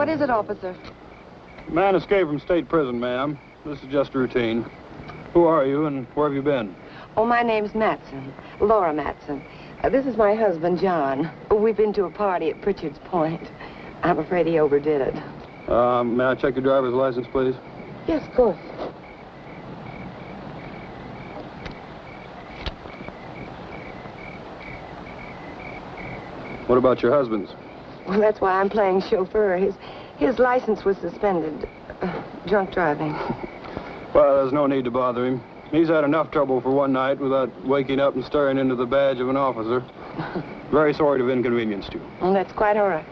What is it, officer? Man escaped from state prison, ma'am. This is just routine. Who are you and where have you been? Oh, my name's Matson. Laura Matson. This is my husband, John. We've been to a party at Pritchard's Point. I'm afraid he overdid it. May I check your driver's license, please? Yes, of course. What about your husband's? Well, that's why I'm playing chauffeur. His license was suspended. Drunk driving. Well, there's no need to bother him. He's had enough trouble for one night without waking up and staring into the badge of an officer. Very sorry to have inconvenienced you. Well, that's quite all right.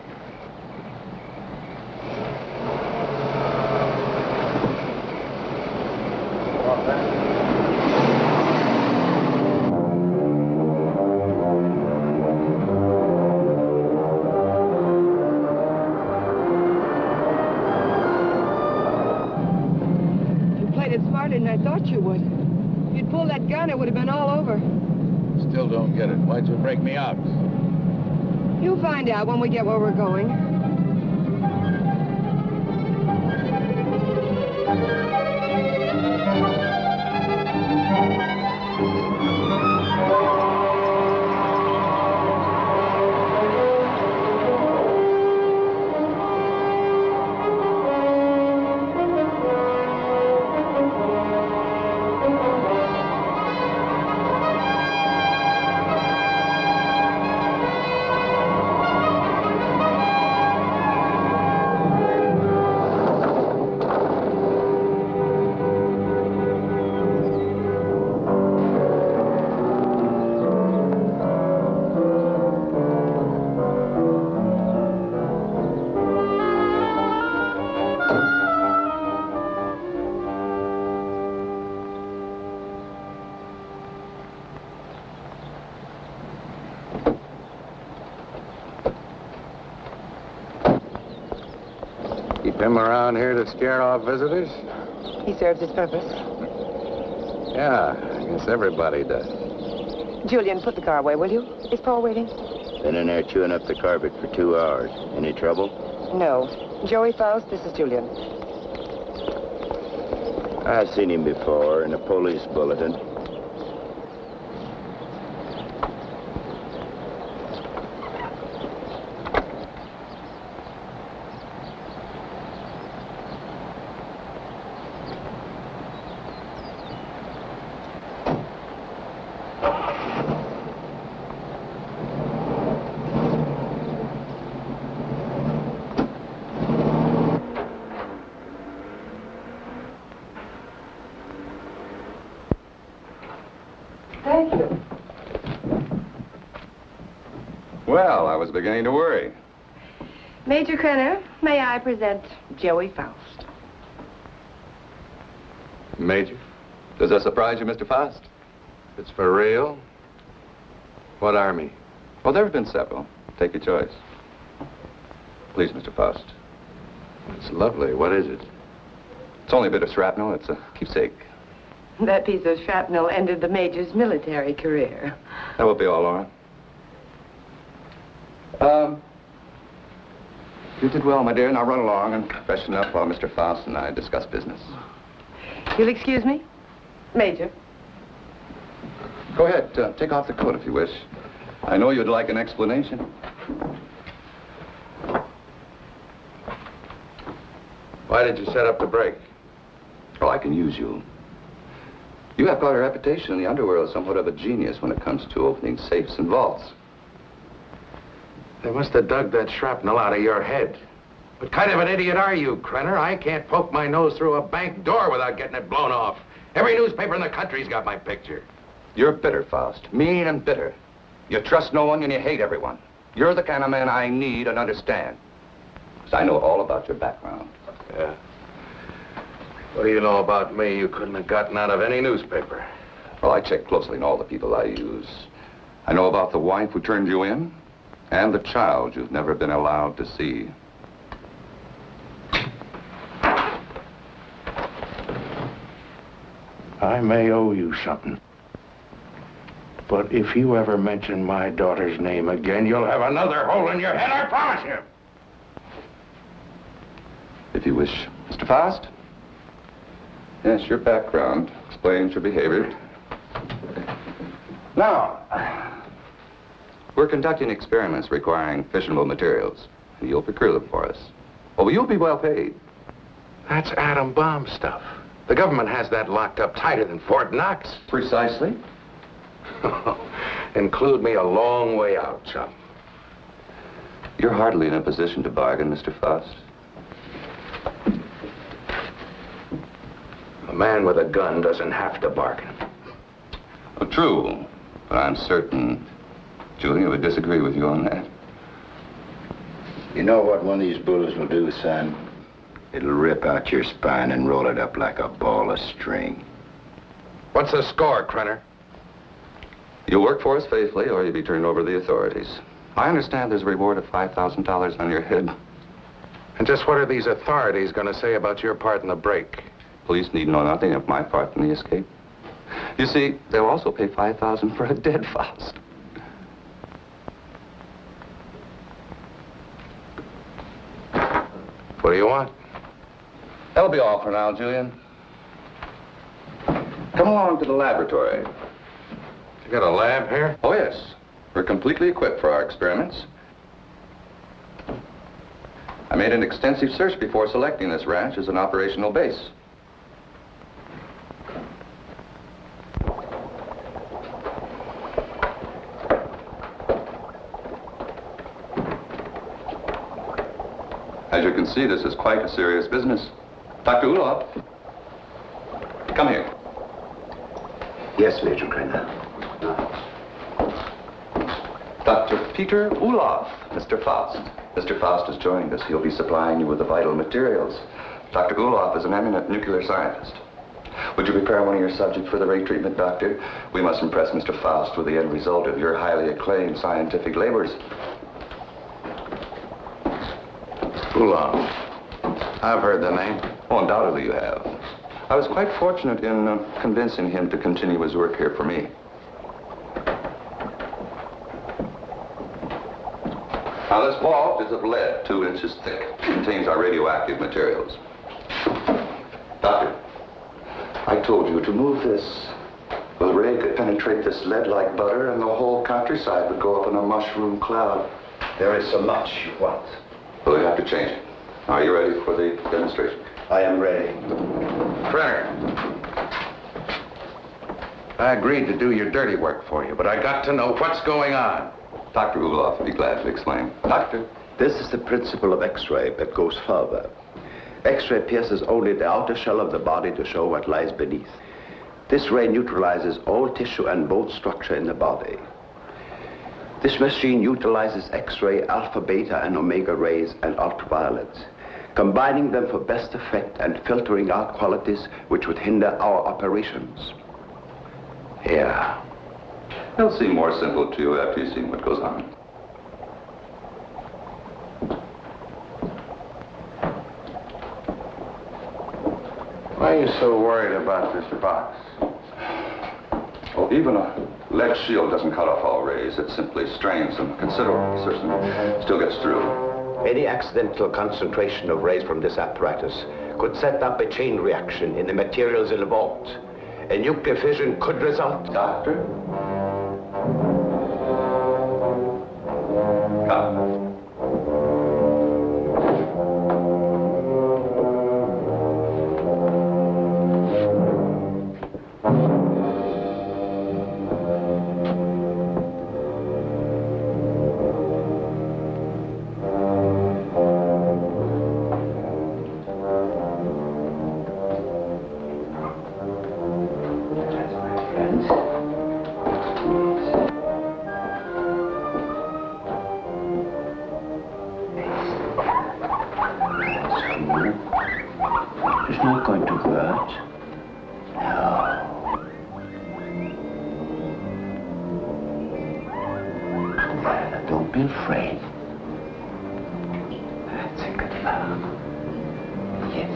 Than I thought you would. If you'd pulled that gun, it would have been all over. Still don't get it. Why'd you break me out? You'll find out when we get where we're going. Him around here to scare off visitors? He serves his purpose. Yeah, I guess everybody does. Julian, put the car away, will you? Is Paul waiting? Been in there chewing up the carpet for 2 hours. Any trouble? No. Joey Faust, this is Julian. I've seen him before in a police bulletin. Thank you. Well, I was beginning to worry. Major Krenner, may I present Joey Faust? Major? Does that surprise you, Mr. Faust? It's for real? What army? Well, there have been several. Take your choice. Please, Mr. Faust. It's lovely. What is it? It's only a bit of shrapnel. It's a keepsake. That piece of shrapnel ended the Major's military career. That will be all, Laura. You did well, my dear. Now run along and freshen up while Mr. Faust and I discuss business. You'll excuse me? Major. Go ahead. Take off the coat if you wish. I know you'd like an explanation. Why did you set up the break? Oh, I can use you. You have quite a reputation in the underworld, somewhat of a genius when it comes to opening safes and vaults. They must have dug that shrapnel out of your head. What kind of an idiot are you, Krenner? I can't poke my nose through a bank door without getting it blown off. Every newspaper in the country's got my picture. You're bitter, Faust. Mean and bitter. You trust no one and you hate everyone. You're the kind of man I need and understand. Because I know all about your background. Yeah. What do you know about me you couldn't have gotten out of any newspaper? Well, I check closely on all the people I use. I know about the wife who turned you in and the child you've never been allowed to see. I may owe you something. But if you ever mention my daughter's name again, you'll have another hole in your head, I promise you. wish. Mr. Faust? Yes, your background explains your behavior. Now, we're conducting experiments requiring fissionable materials, and you'll procure them for us. Oh, you'll be well paid. That's atom bomb stuff. The government has that locked up tighter than Fort Knox. Precisely. Include me a long way out, chum. You're hardly in a position to bargain, Mr. Faust. A man with a gun doesn't have to bargain. Oh, true, but I'm certain Julia would disagree with you on that. You know what one of these bullets will do, son? It'll rip out your spine and roll it up like a ball of string. What's the score, Krenner? You'll work for us faithfully, or you'll be turned over to the authorities. I understand there's a reward of $5,000 on your head. And just what are these authorities going to say about your part in the break? Police need know nothing of my part in the escape. You see, they'll also pay $5,000 for a dead Faust. What do you want? That'll be all for now, Julian. Come along to the laboratory. You got a lab here? Oh, yes. We're completely equipped for our experiments. I made an extensive search before selecting this ranch as an operational base. As you can see, this is quite a serious business. Dr. Ulof, come here. Yes, Major Krenner. Dr. Peter Ulof, Mr. Faust. Mr. Faust has joined us. He'll be supplying you with the vital materials. Dr. Ulof is an eminent nuclear scientist. Would you prepare one of your subjects for the ray treatment, Doctor? We must impress Mr. Faust with the end result of your highly acclaimed scientific labors. Ulof. I've heard the name. Oh, undoubtedly you have. I was quite fortunate in convincing him to continue his work here for me. Now, this ball is of lead, 2 inches thick. It contains our radioactive materials. Doctor, I told you to move this. The ray could penetrate this lead like butter, and the whole countryside would go up in a mushroom cloud. There is so much you want. Well, we have to change it. Are you ready for the demonstration? I am ready. Krenner. I agreed to do your dirty work for you, but I got to know what's going on. Dr. Ulof would be glad to explain. Doctor? This is the principle of X-ray that goes further. X-ray pierces only the outer shell of the body to show what lies beneath. This ray neutralizes all tissue and bone structure in the body. This machine utilizes X-ray, alpha, beta, and omega rays and ultraviolets, combining them for best effect and filtering out qualities which would hinder our operations. Yeah. It'll seem more simple to you after you've seen what goes on. Why are you so worried about this box? Oh, even a lead shield doesn't cut off all rays. It simply strains them. Considerable precision still gets through. Any accidental concentration of rays from this apparatus could set up a chain reaction in the materials in the vault. A nuclear fission could result. Doctor? Come. It's not going to hurt. No. Don't be afraid. That's a good fellow. Yes.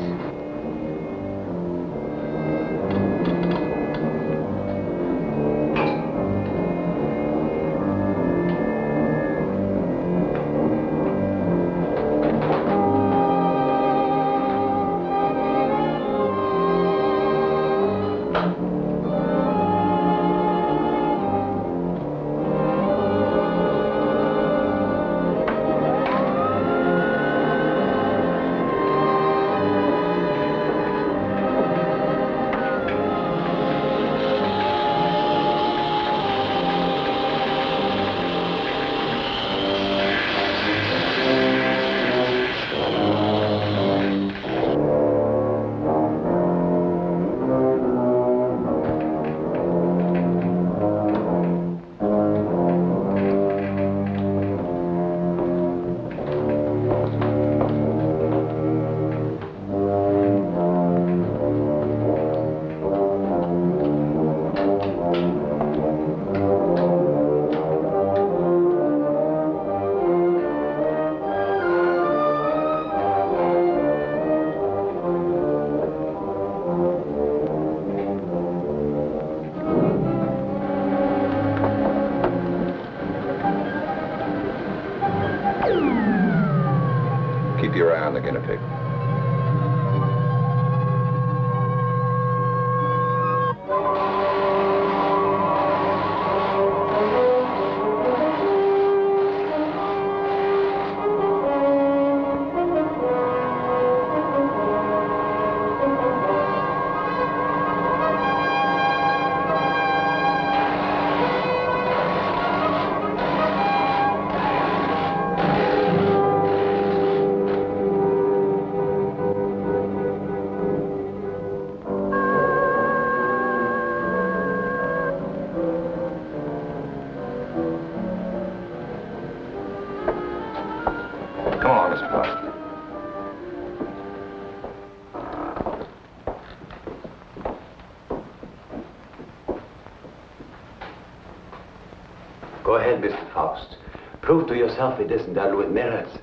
Go ahead, Mr. Faust. Prove to yourself it isn't done with mirrors.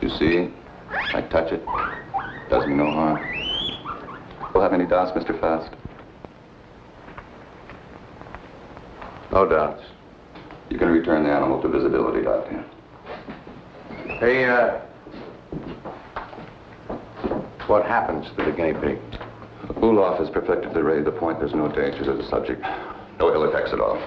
You see? I touch it. Does me no harm. We'll have any doubts, Mr. Faust? No doubts. You can return the animal to visibility, Doctor. Hey, what happens to the guinea pig? Ulof has perfected the ray to the point there's no danger to the subject. No ill effects at all.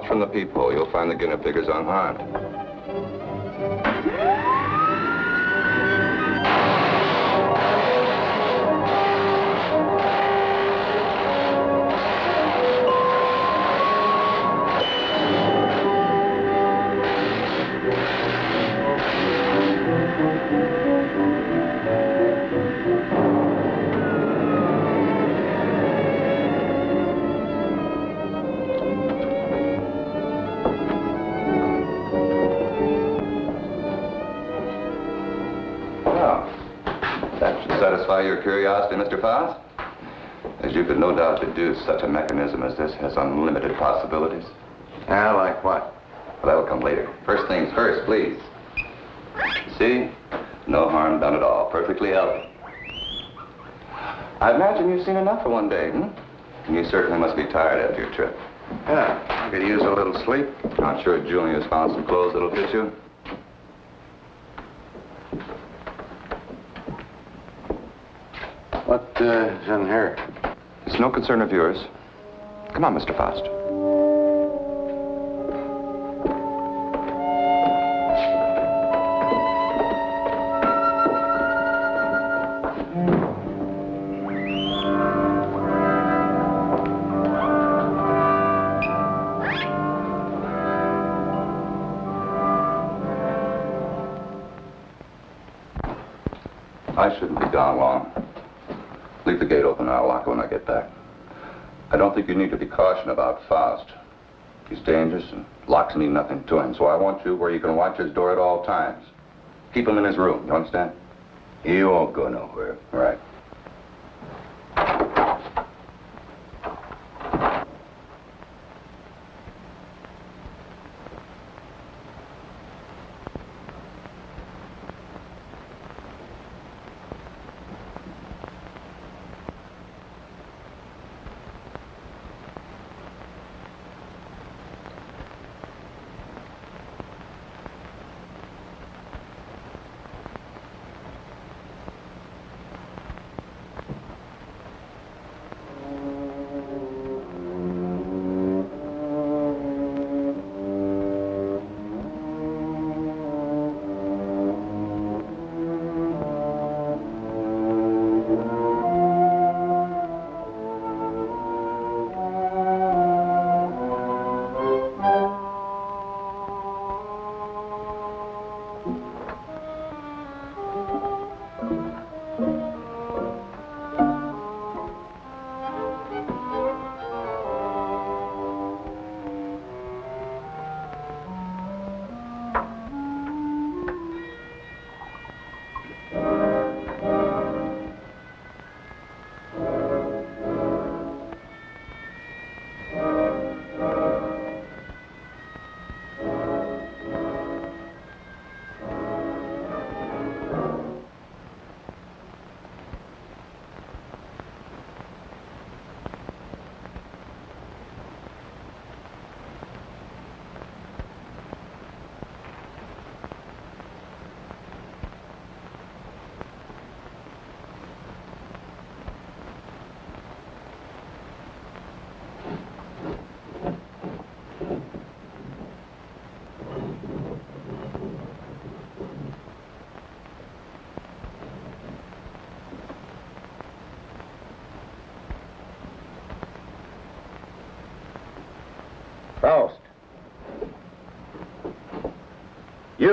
From the peephole, you'll find the guinea pig is unharmed. Satisfy your curiosity, Mr. Faust? As you could no doubt deduce, such a mechanism as this has unlimited possibilities. Yeah, like what? Well, that'll come later. First things first, please. See? No harm done at all. Perfectly healthy. I imagine you've seen enough for one day, And you certainly must be tired after your trip. Yeah, I could use a little sleep. I'm sure Julia's found some clothes that'll fit you. What is in here? It's no concern of yours. Come on, Mr. Faust. I shouldn't be gone long. Leave the gate open and I'll lock it when I get back. I don't think you need to be cautioned about Faust. He's dangerous and locks mean nothing to him, so I want you where you can watch his door at all times. Keep him in his room, you understand? He won't go nowhere. All right.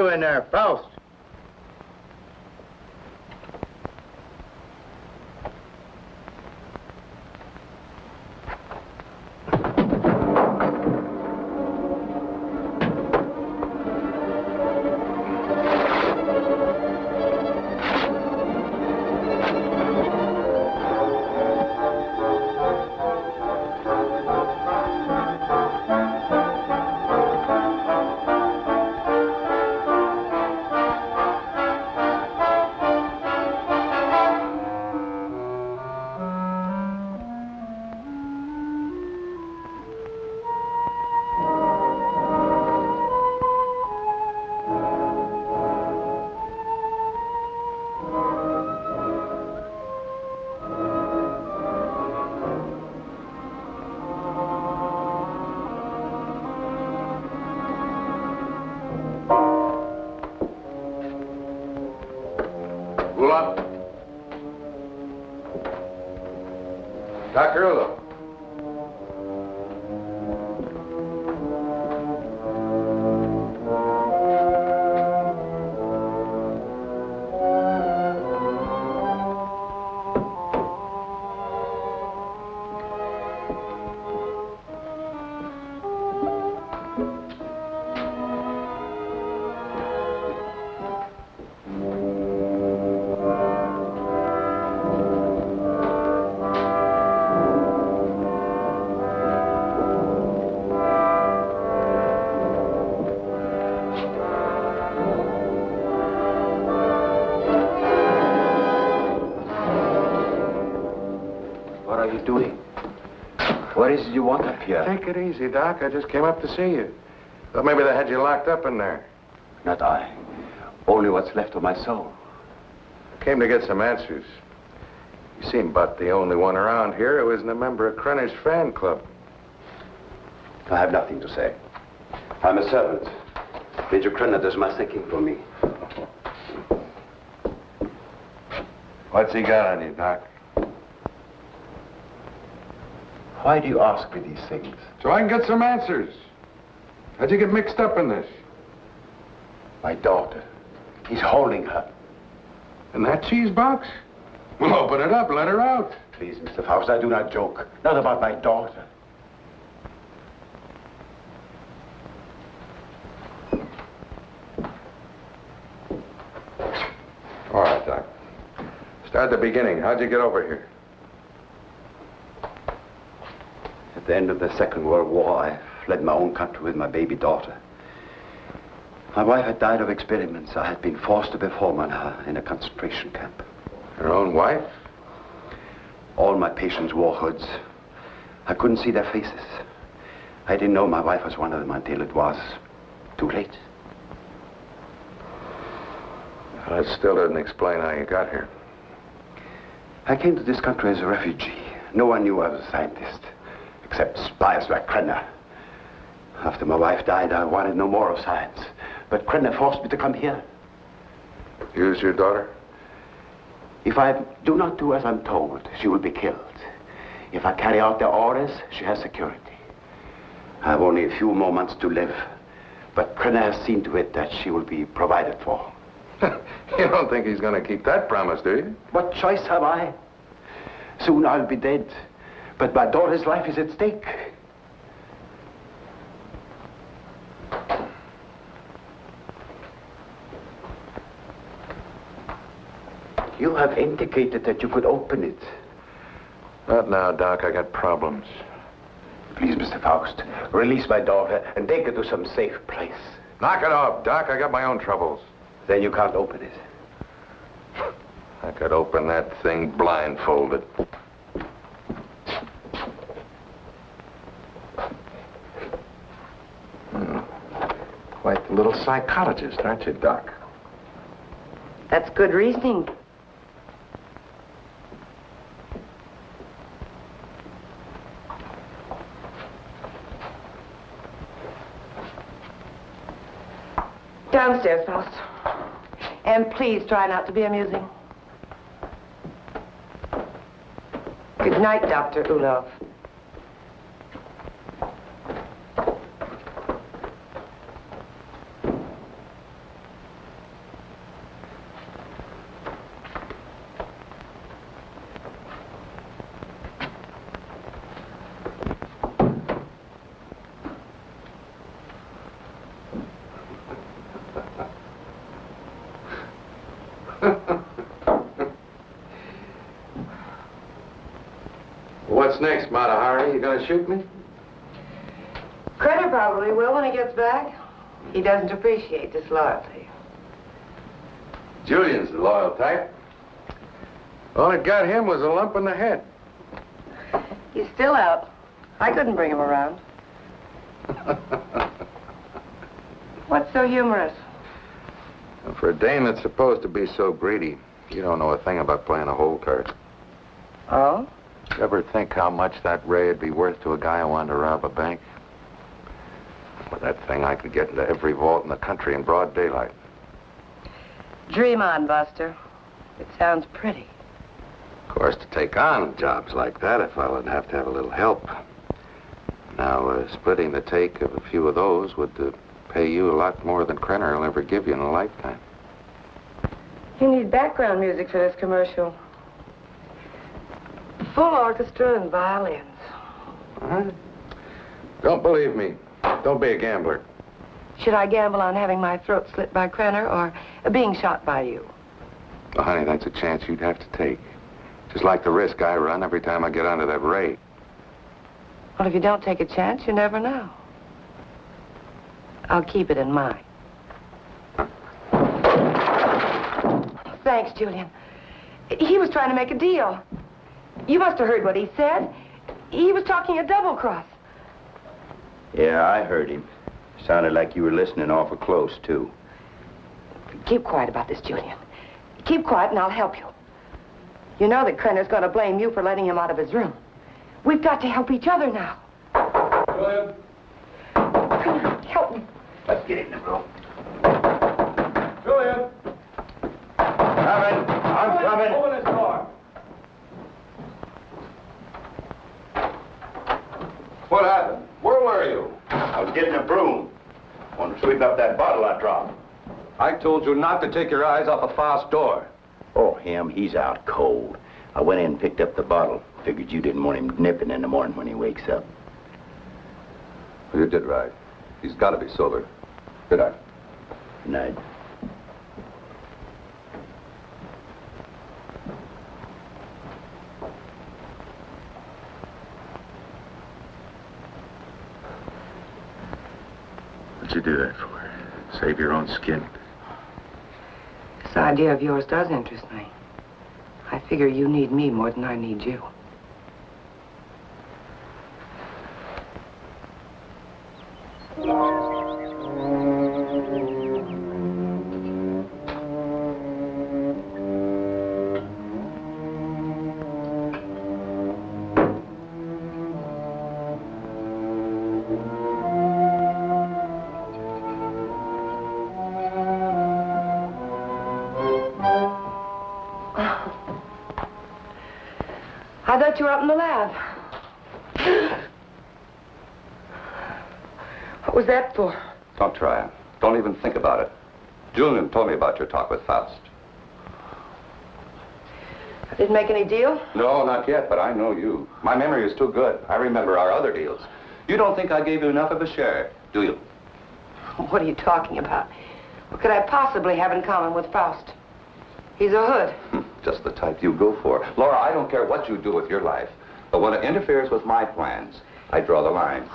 You in there, Faust. Dr. Ulo. What are you doing? What is it you want up here? Take it easy, Doc. I just came up to see you. Thought maybe they had you locked up in there. Not I. Only what's left of my soul. Came to get some answers. You seem about the only one around here who isn't a member of Krenner's fan club. I have nothing to say. I'm a servant. Major Krenner does my thinking for me. What's he got on you, Doc? Why do you ask me these things? So I can get some answers. How'd you get mixed up in this? My daughter. He's holding her. In that cheese box? Well, open it up. Let her out. Please, Mr. Faust, I do not joke. Not about my daughter. All right, Doc. Start at the beginning. How'd you get over here? At the end of the Second World War, I fled my own country with my baby daughter. My wife had died of experiments. I had been forced to perform on her in a concentration camp. Your own wife? All my patients wore hoods. I couldn't see their faces. I didn't know my wife was one of them until it was too late. That still doesn't explain how you got here. I came to this country as a refugee. No one knew I was a scientist, except spies like Krenner. After my wife died, I wanted no more of science. But Krenner forced me to come here. Use your daughter? If I do not do as I'm told, she will be killed. If I carry out their orders, she has security. I have only a few more months to live. But Krenner has seen to it that she will be provided for. You don't think he's going to keep that promise, do you? What choice have I? Soon I'll be dead. But my daughter's life is at stake. You have indicated that you could open it. Not now, Doc. I got problems. Please, Mr. Faust, release my daughter and take her to some safe place. Knock it off, Doc. I got my own troubles. Then you can't open it. I could open that thing blindfolded. Quite the little psychologist, aren't you, Doc? That's good reasoning. Downstairs, Faust. And please try not to be amusing. Good night, Dr. Ulof. What's next, Mata Hari? You gonna shoot me? Credit probably will when he gets back. He doesn't appreciate disloyalty. Julian's the loyal type. All it got him was a lump in the head. He's still out. I couldn't bring him around. What's so humorous? For a dame that's supposed to be so greedy, you don't know a thing about playing a hole card. Oh? You ever think how much that ray would be worth to a guy who wanted to rob a bank? With that thing, I could get into every vault in the country in broad daylight. Dream on, Buster. It sounds pretty. Of course, to take on jobs like that, a fella'd have to have a little help. Now, splitting the take of a few of those would pay you a lot more than Krenner will ever give you in a lifetime. You need background music for this commercial. Full orchestra and violins. Huh? Don't believe me. Don't be a gambler. Should I gamble on having my throat slit by Krenner or being shot by you? Well, honey, that's a chance you'd have to take. Just like the risk I run every time I get onto that ray. Well, if you don't take a chance, you never know. I'll keep it in mind. Thanks, Julian. He was trying to make a deal. You must have heard what he said. He was talking a double cross. Yeah, I heard him. Sounded like you were listening awful close, too. Keep quiet about this, Julian. Keep quiet and I'll help you. You know that Krenner's going to blame you for letting him out of his room. We've got to help each other now. Julian? Come on, help me. Let's get in the room. Julian? Coming. I'm coming. Open this door. What happened? Where were you? I was getting a broom. Want to sweep up that bottle I dropped. I told you not to take your eyes off a fast door. Oh, him, he's out cold. I went in and picked up the bottle. Figured you didn't want him nipping in the morning when he wakes up. You did right. He's got to be sober. Good night. Good night. What'd you do that for? Save your own skin? This idea of yours does interest me. I figure you need me more than I need you. I thought you were up in the lab. What was that for? Don't try it. Don't even think about it. Julian told me about your talk with Faust. I didn't make any deal? No, not yet, but I know you. My memory is too good. I remember our other deals. You don't think I gave you enough of a share, do you? What are you talking about? What could I possibly have in common with Faust? He's a hood. Just the type you go for. Laura, I don't care what you do with your life, but when it interferes with my plans, I draw the line.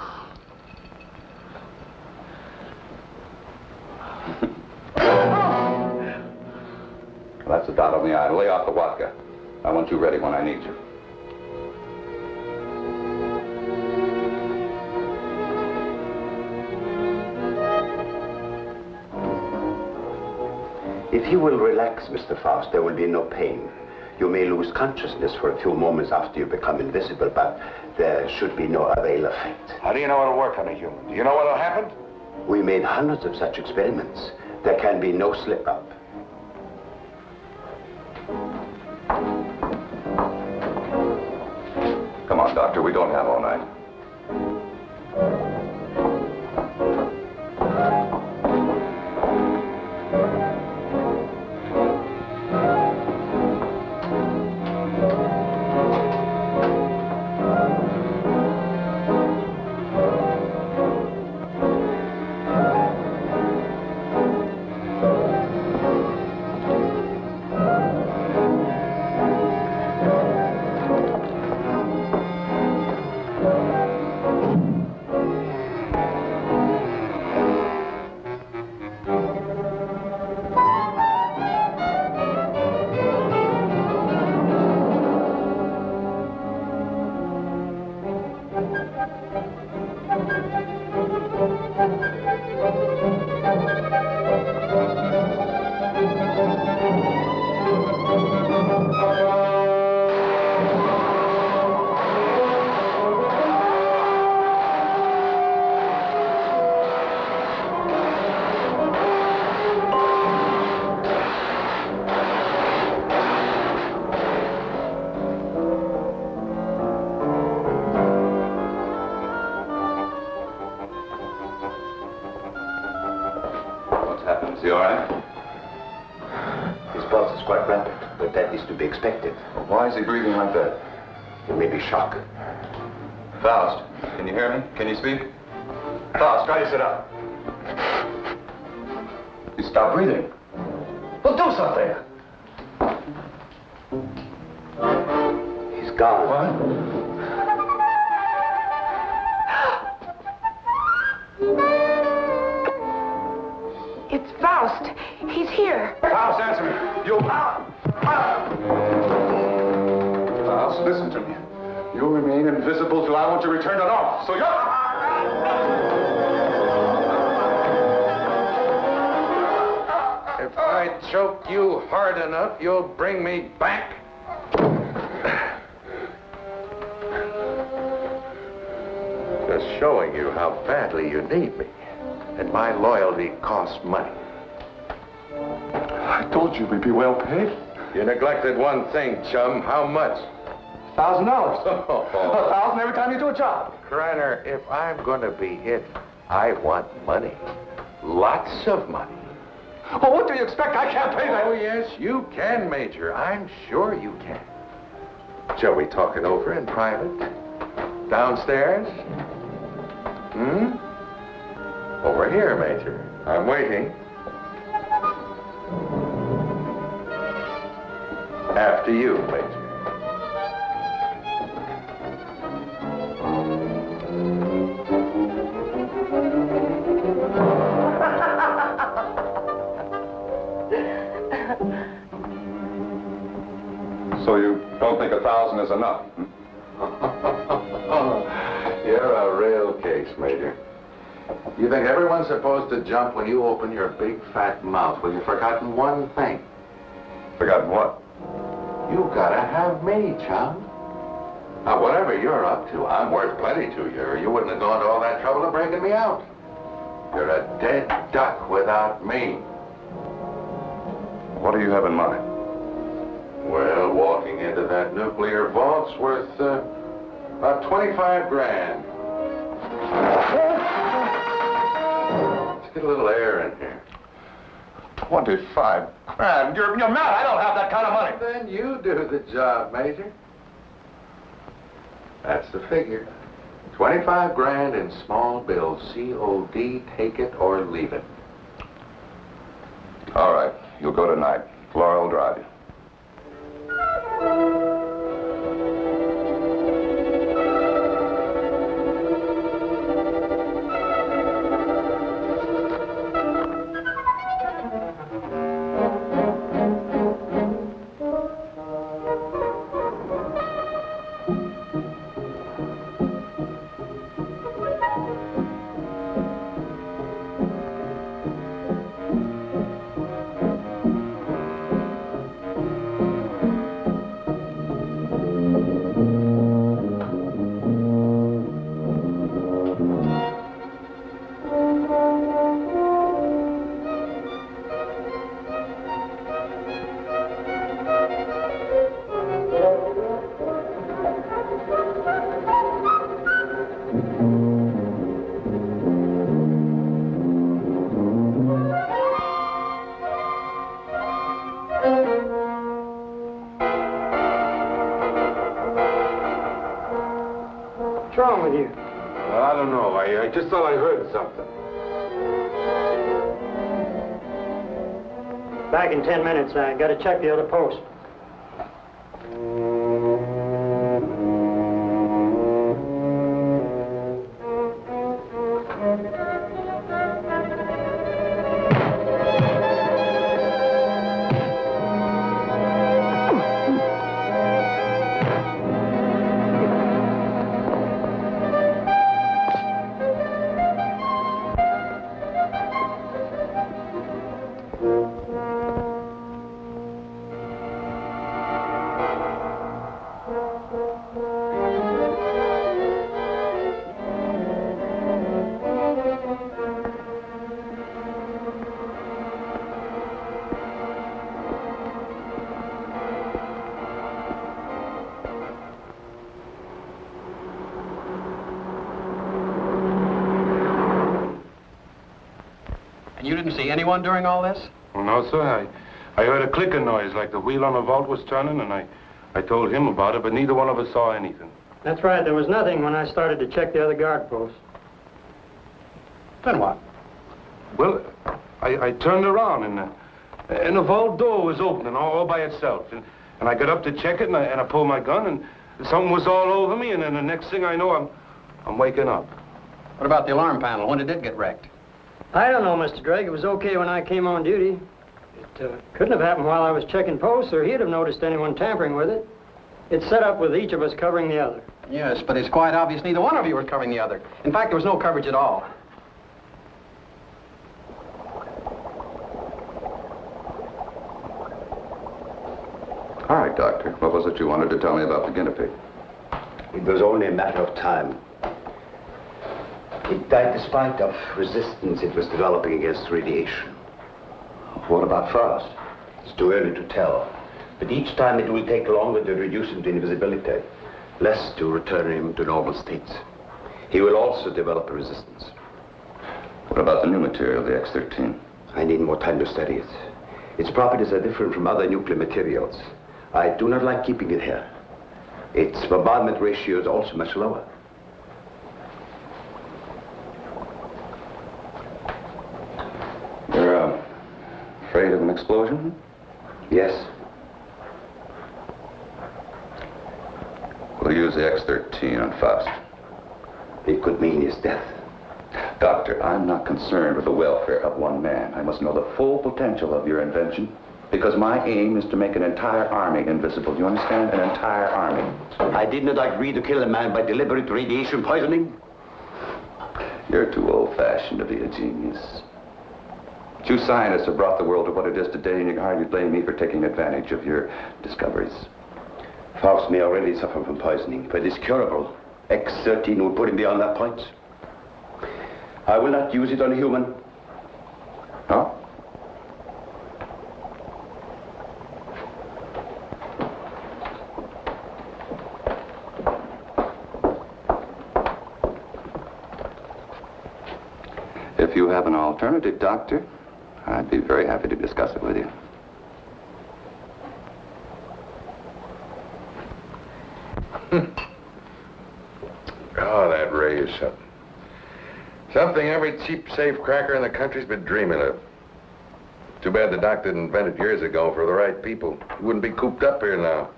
That's a dot on the I. Lay off the vodka. I want you ready when I need you. If you will relax, Mr. Faust, there will be no pain. You may lose consciousness for a few moments after you become invisible, but there should be no other ill effect. How do you know it'll work on a human? Do you know what'll happen? We made hundreds of such experiments. There can be no slip-up. Come on, Doctor, we don't have all night. he all right? His pulse is quite rapid, but that is to be expected. Why is he breathing like that? It may be shock. Faust, can you hear me? Can you speak? Faust, try to sit up. He stopped breathing. Well, do something. He's gone. What? It's Faust. He's here. Faust, answer me. You... Faust, listen to me. You'll remain invisible till I want to return to normal. So you're... If I choke you hard enough, you'll bring me back. Just showing you how badly you need me. And my loyalty costs money. I told you we'd be well paid. You neglected one thing, chum. How much? $1,000. Oh. 1,000 every time you do a job. Kreiner, if I'm going to be hit, I want money. Lots of money. Well, what do you expect? I can't pay that. Oh, yes, you can, Major. I'm sure you can. Shall we talk it over in private? Downstairs? Over here, Major. I'm waiting. After you, Major. So you don't think 1,000 is enough? You're a real case, Major. You think everyone's supposed to jump when you open your big fat mouth? Well, you've forgotten one thing. Forgotten what? You gotta have me, chum. Now, whatever you're up to, I'm worth plenty to you, or you wouldn't have gone to all that trouble of breaking me out. You're a dead duck without me. What do you have in mind? Well, walking into that nuclear vault's worth about 25 grand. Let's get a little air in here. 25 grand? You're mad. I don't have that kind of money. Then you do the job, Major. That's the figure. 25 grand in small bills, COD, take it or leave it. All right. You'll go tonight. Laura will drive you. What's wrong with you? I don't know. I just thought I heard something. Back in 10 minutes. I got to check the other post. didn't see anyone during all this? No, sir. I heard a clicking noise like the wheel on the vault was turning, and I told him about it, but neither one of us saw anything. That's right. There was nothing when I started to check the other guard posts. Then what? Well, I turned around, and the vault door was opening all by itself. And I got up to check it, and I pulled my gun, and something was all over me, and then the next thing I know, I'm waking up. What about the alarm panel? When did it get wrecked? I don't know, Mr. Drake. It was okay when I came on duty. It couldn't have happened while I was checking posts, or he'd have noticed anyone tampering with it. It's set up with each of us covering the other. Yes, but it's quite obvious neither one of you was covering the other. In fact, there was no coverage at all. All right, Doctor. What was it you wanted to tell me about the guinea pig? It was only a matter of time. It died despite of resistance it was developing against radiation. What about Frost? It's too early to tell. But each time it will take longer to reduce him to invisibility, less to return him to normal states. He will also develop a resistance. What about the new material, the X-13? I need more time to study it. Its properties are different from other nuclear materials. I do not like keeping it here. Its bombardment ratio is also much lower. You're afraid of an explosion? Yes. We'll use the X-13 on Faust. It could mean his death. Doctor, I'm not concerned with the welfare of one man. I must know the full potential of your invention, because my aim is to make an entire army invisible. Do you understand? An entire army. I did not agree to kill a man by deliberate radiation poisoning. You're too old-fashioned to be a genius. You scientists have brought the world to what it is today, and you can hardly blame me for taking advantage of your discoveries. Faust may already suffer from poisoning, but it's curable. X-13 will put him beyond that point. I will not use it on a human. Huh? If you have an alternative, Doctor, I'd be very happy to discuss it with you. Oh, that ray is something. Something every cheap safe cracker in the country's been dreaming of. Too bad the doc didn't invent it years ago for the right people. He wouldn't be cooped up here now.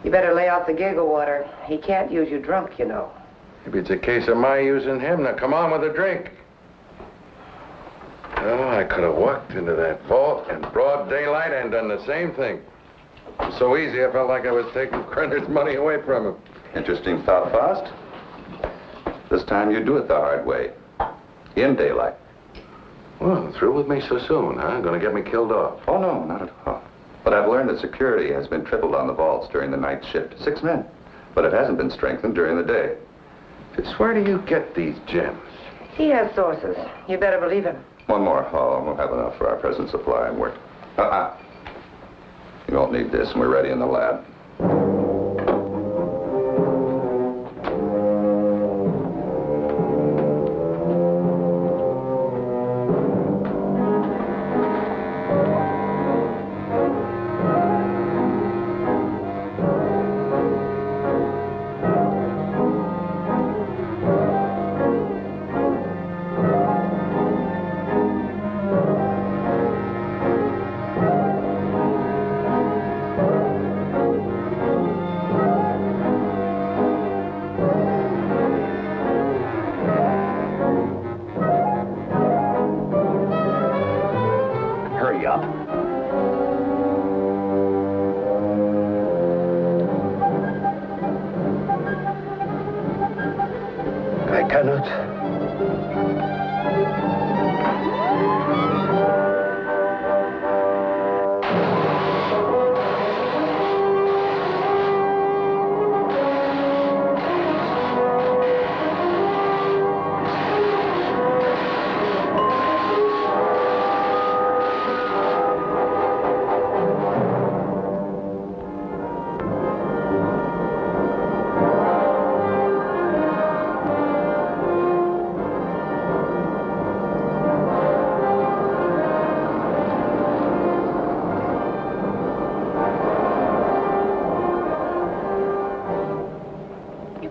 You better lay off the giggle water. He can't use you drunk, you know. Maybe it's a case of my using him. Now, come on with a drink. Oh, I could have walked into that vault in broad daylight and done the same thing. It was so easy, I felt like I was taking Krenner's money away from him. Interesting thought, Faust. This time you do it the hard way. In daylight. Well, through with me so soon, huh? Gonna get me killed off. Oh, no, not at all. But I've learned that security has been tripled on the vaults during the night shift. 6 men. But it hasn't been strengthened during the day. Just where do you get these gems? He has sources. You better believe him. One more haul, and we'll have enough for our present supply and work. You won't need this, and we're ready in the lab.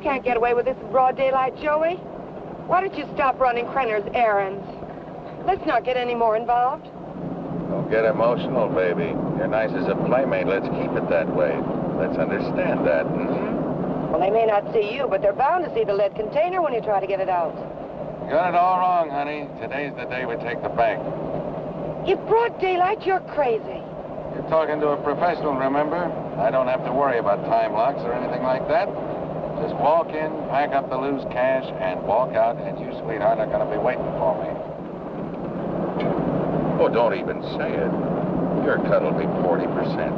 can't get away with this in broad daylight, Joey. Why don't you stop running Krenner's errands? Let's not get any more involved. Don't get emotional, baby. You're nice as a playmate. Let's keep it that way. Let's understand that. Well, they may not see you, but they're bound to see the lead container when you try to get it out. You got it all wrong, honey. Today's the day we take the bank. In broad daylight, you're crazy. You're talking to a professional, remember? I don't have to worry about time locks or anything like that. Just walk in, pack up the loose cash, and walk out, and you, sweetheart, are going to be waiting for me. Oh, don't even say it. Your cut will be 40%.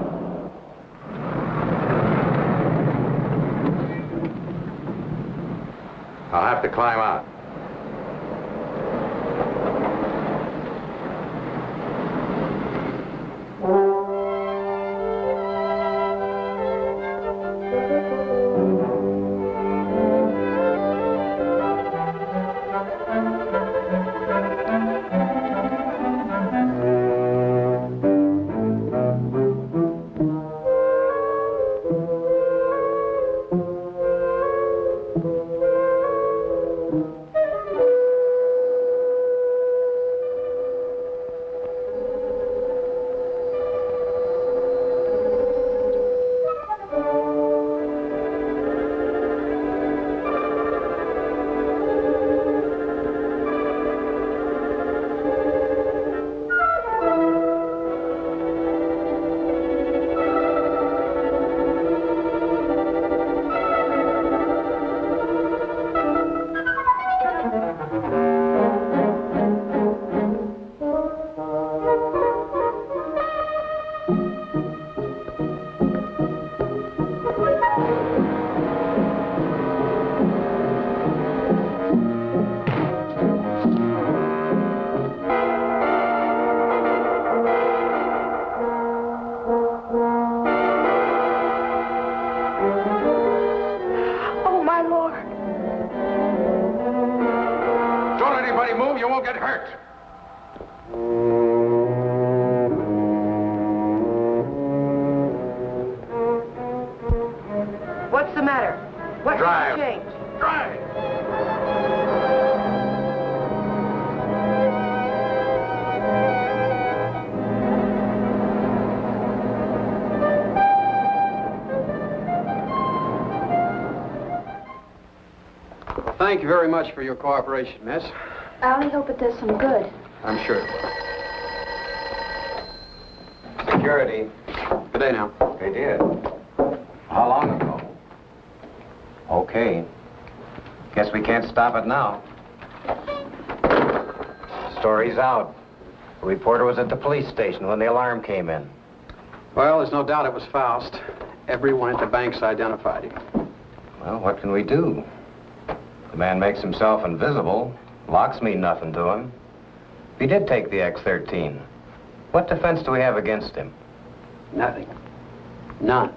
I'll have to climb out. What's the matter? What Drive. changed? Drive! Well, thank you very much for your cooperation, miss. I only hope it does some good. I'm sure it will. Security. Good day now. They did. How long ago? Okay. Guess we can't stop it now. Story's out. The reporter was at the police station when the alarm came in. Well, there's no doubt it was Faust. Everyone at the bank's identified him. Well, what can we do? The man makes himself invisible. Locks mean nothing to him. If he did take the X-13, what defense do we have against him? Nothing. None.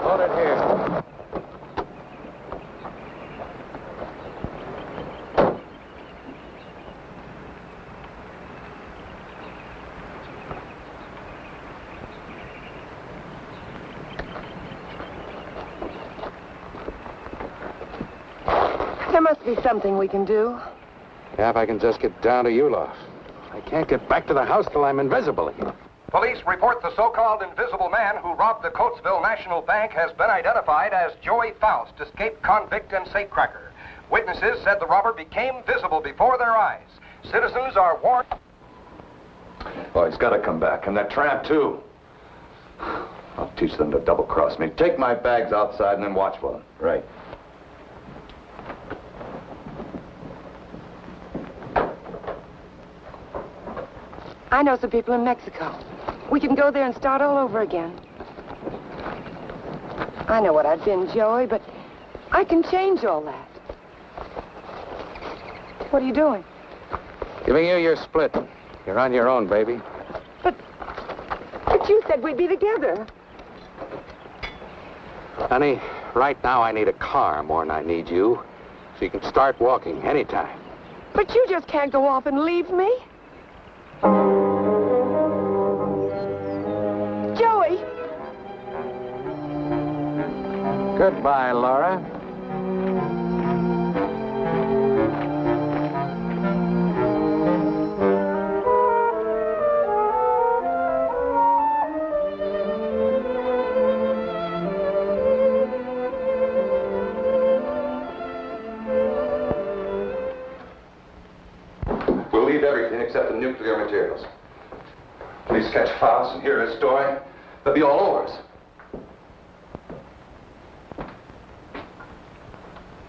Hold it here. There must be something we can do. Yeah, if I can just get down to Ulof. I can't get back to the house till I'm invisible again. Police report the so-called invisible man who robbed the Coatesville National Bank has been identified as Joey Faust, escaped convict and safecracker. Witnesses said the robber became visible before their eyes. Citizens are warned. Oh, he's got to come back. And that tramp, too. I'll teach them to double-cross me. Take my bags outside and then watch for them. Right. I know some people in Mexico. We can go there and start all over again. I know what I've been, Joey, but I can change all that. What are you doing? Giving you your split. You're on your own, baby. But you said we'd be together. Honey, right now I need a car more than I need you. So you can start walking anytime. But you just can't go off and leave me. Joey! Goodbye, Laura. We'll leave everything except the nuclear materials. Please catch Faust and hear his story. They'll be all over us.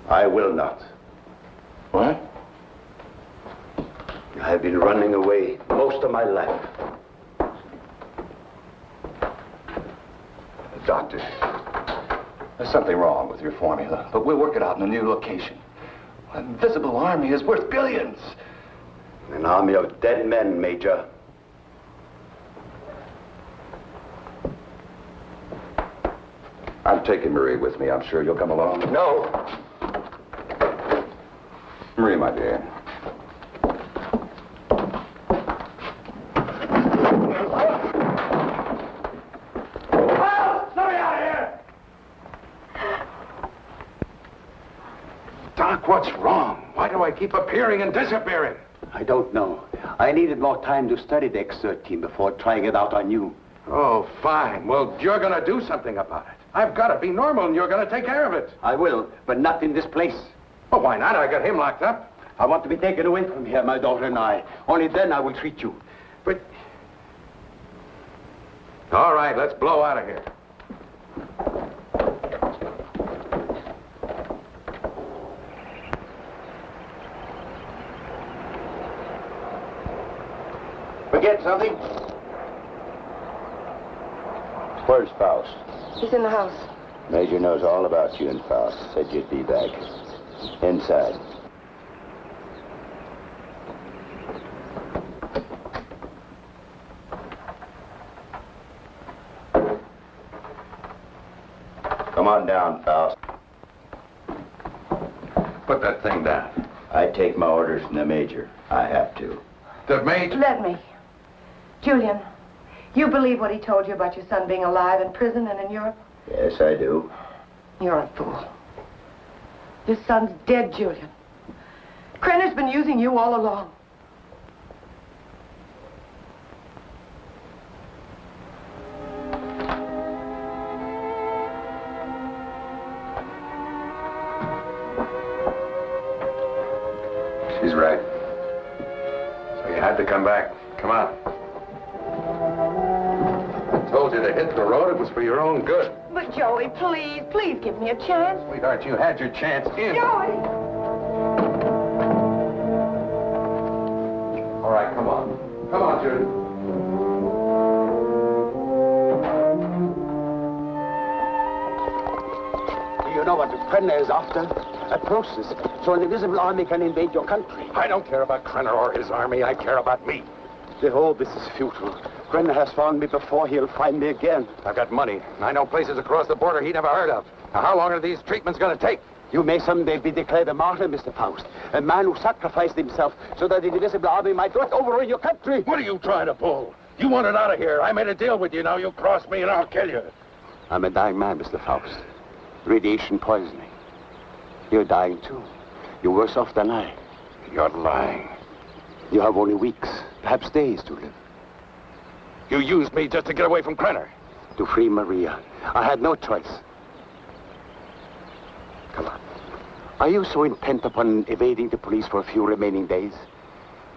I will not. What? I've been running away most of my life. Doctor, there's something wrong with your formula, but we'll work it out in a new location. An invisible army is worth billions. An army of dead men, Major. I'm taking Marie with me. I'm sure you'll come along. No. Marie, my dear. Doc, what's wrong? Why do I keep appearing and disappearing? I don't know. I needed more time to study the X-13 before trying it out on you. Oh, fine. Well, you're going to do something about it. I've got to be normal, and you're going to take care of it. I will, but not in this place. Well, why not? I got him locked up. I want to be taken away from here, my daughter and I. Only then I will treat you. But... All right, let's blow out of here. Forget something? Where's Faust? He's in the house. Major knows all about you and Faust. Said you'd be back. Inside. Come on down, Faust. Put that thing down. I take my orders from the Major. I have to. The Major... Let me. Julian, you believe what he told you about your son being alive in prison and in Europe? Yes, I do. You're a fool. Your son's dead, Julian. Krenner's been using you all along. She's right. So you had to come back. Come on. I told you to hit the road. It was for your own good. But Joey, please, please give me a chance. Sweetheart, you had your chance in. Joey! All right, come on. Come on, Judy. Do you know what Krenner is after? A process so an invisible army can invade your country. I don't care about Krenner or his army. I care about me. The whole this is futile. Krenner has found me before. He'll find me again. I've got money. I know places across the border he never heard of. Now, how long are these treatments going to take? You may someday be declared a martyr, Mr. Faust. A man who sacrificed himself so that the invisible army might not overrun your country. What are you trying to pull? You want it out of here. I made a deal with you. Now you cross me and I'll kill you. I'm a dying man, Mr. Faust. Radiation poisoning. You're dying, too. You're worse off than I. You're lying. You have only weeks, perhaps days to live. You used me just to get away from Krenner. To free Maria. I had no choice. Come on. Are you so intent upon evading the police for a few remaining days?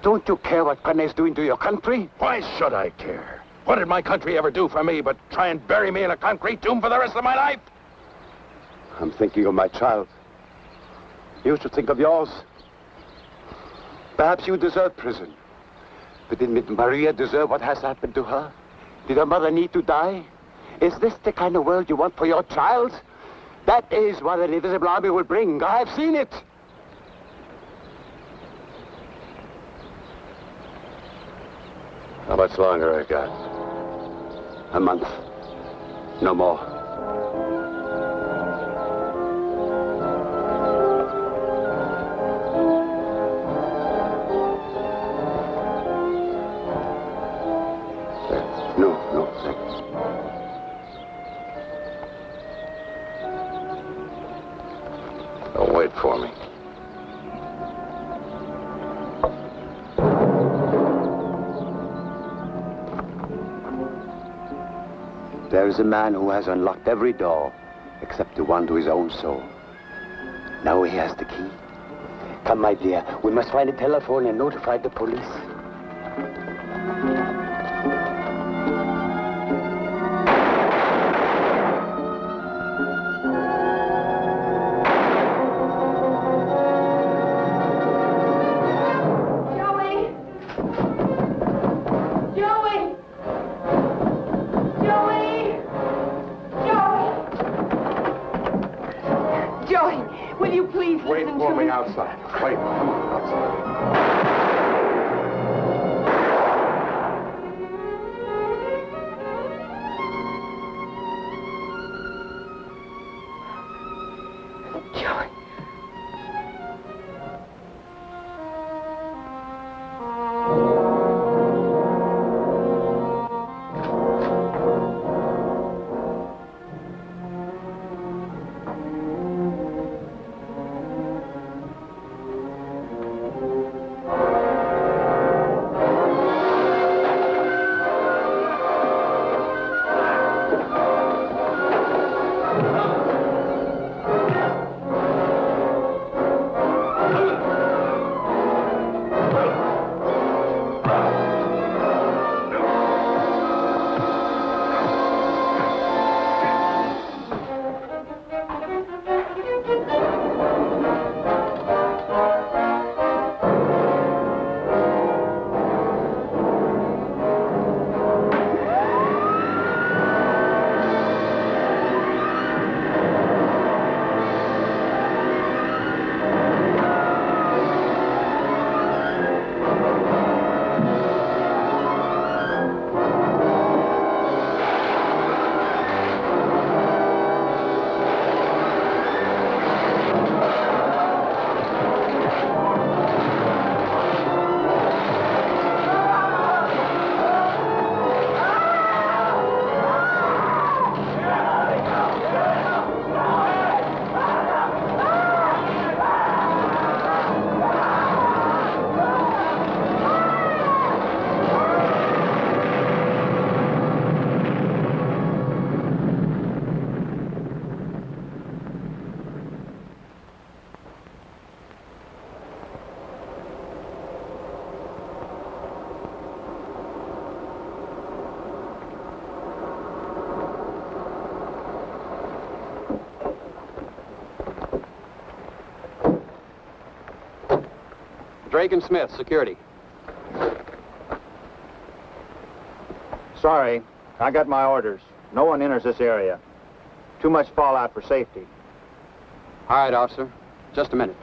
Don't you care what Krenner is doing to your country? Why should I care? What did my country ever do for me but try and bury me in a concrete tomb for the rest of my life? I'm thinking of my child. You should think of yours. Perhaps you deserve prison. But did Maria deserve what has happened to her? Did her mother need to die? Is this the kind of world you want for your child? That is what an invisible army will bring. I have seen it. How much longer I got? A month. No more. There is a man who has unlocked every door except the one to his own soul. Now he has the key. Come, my dear. We must find a telephone and notify the police. Wait for me outside. Wait for me outside. Joey. Drake and Smith, security. Sorry, I got my orders. No one enters this area. Too much fallout for safety. All right, officer. Just a minute.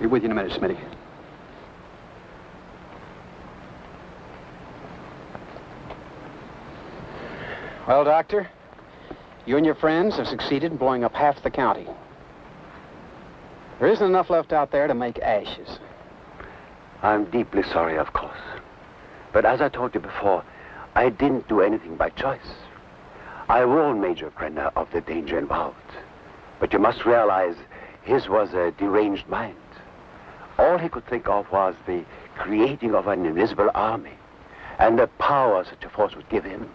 Be with you in a minute, Smitty. Well, Doctor, you and your friends have succeeded in blowing up half the county. There isn't enough left out there to make ashes. I'm deeply sorry, of course. But as I told you before, I didn't do anything by choice. I warned Major Krenner of the danger involved. But you must realize his was a deranged mind. All he could think of was the creating of an invisible army and the power such a force would give him.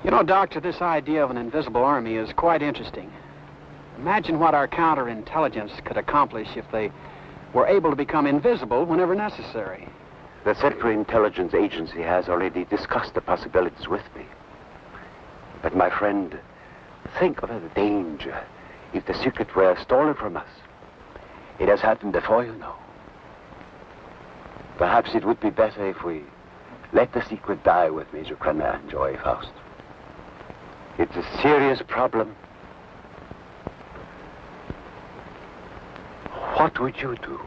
You know, Doctor, this idea of an invisible army is quite interesting. Imagine what our counterintelligence could accomplish if they were able to become invisible whenever necessary. The Central Intelligence Agency has already discussed the possibilities with me. But my friend, think of the danger if the secret were stolen from us. It has happened before, you know. Perhaps it would be better if we let the secret die with Major Krenner and Joy Faust. It's a serious problem. What would you do?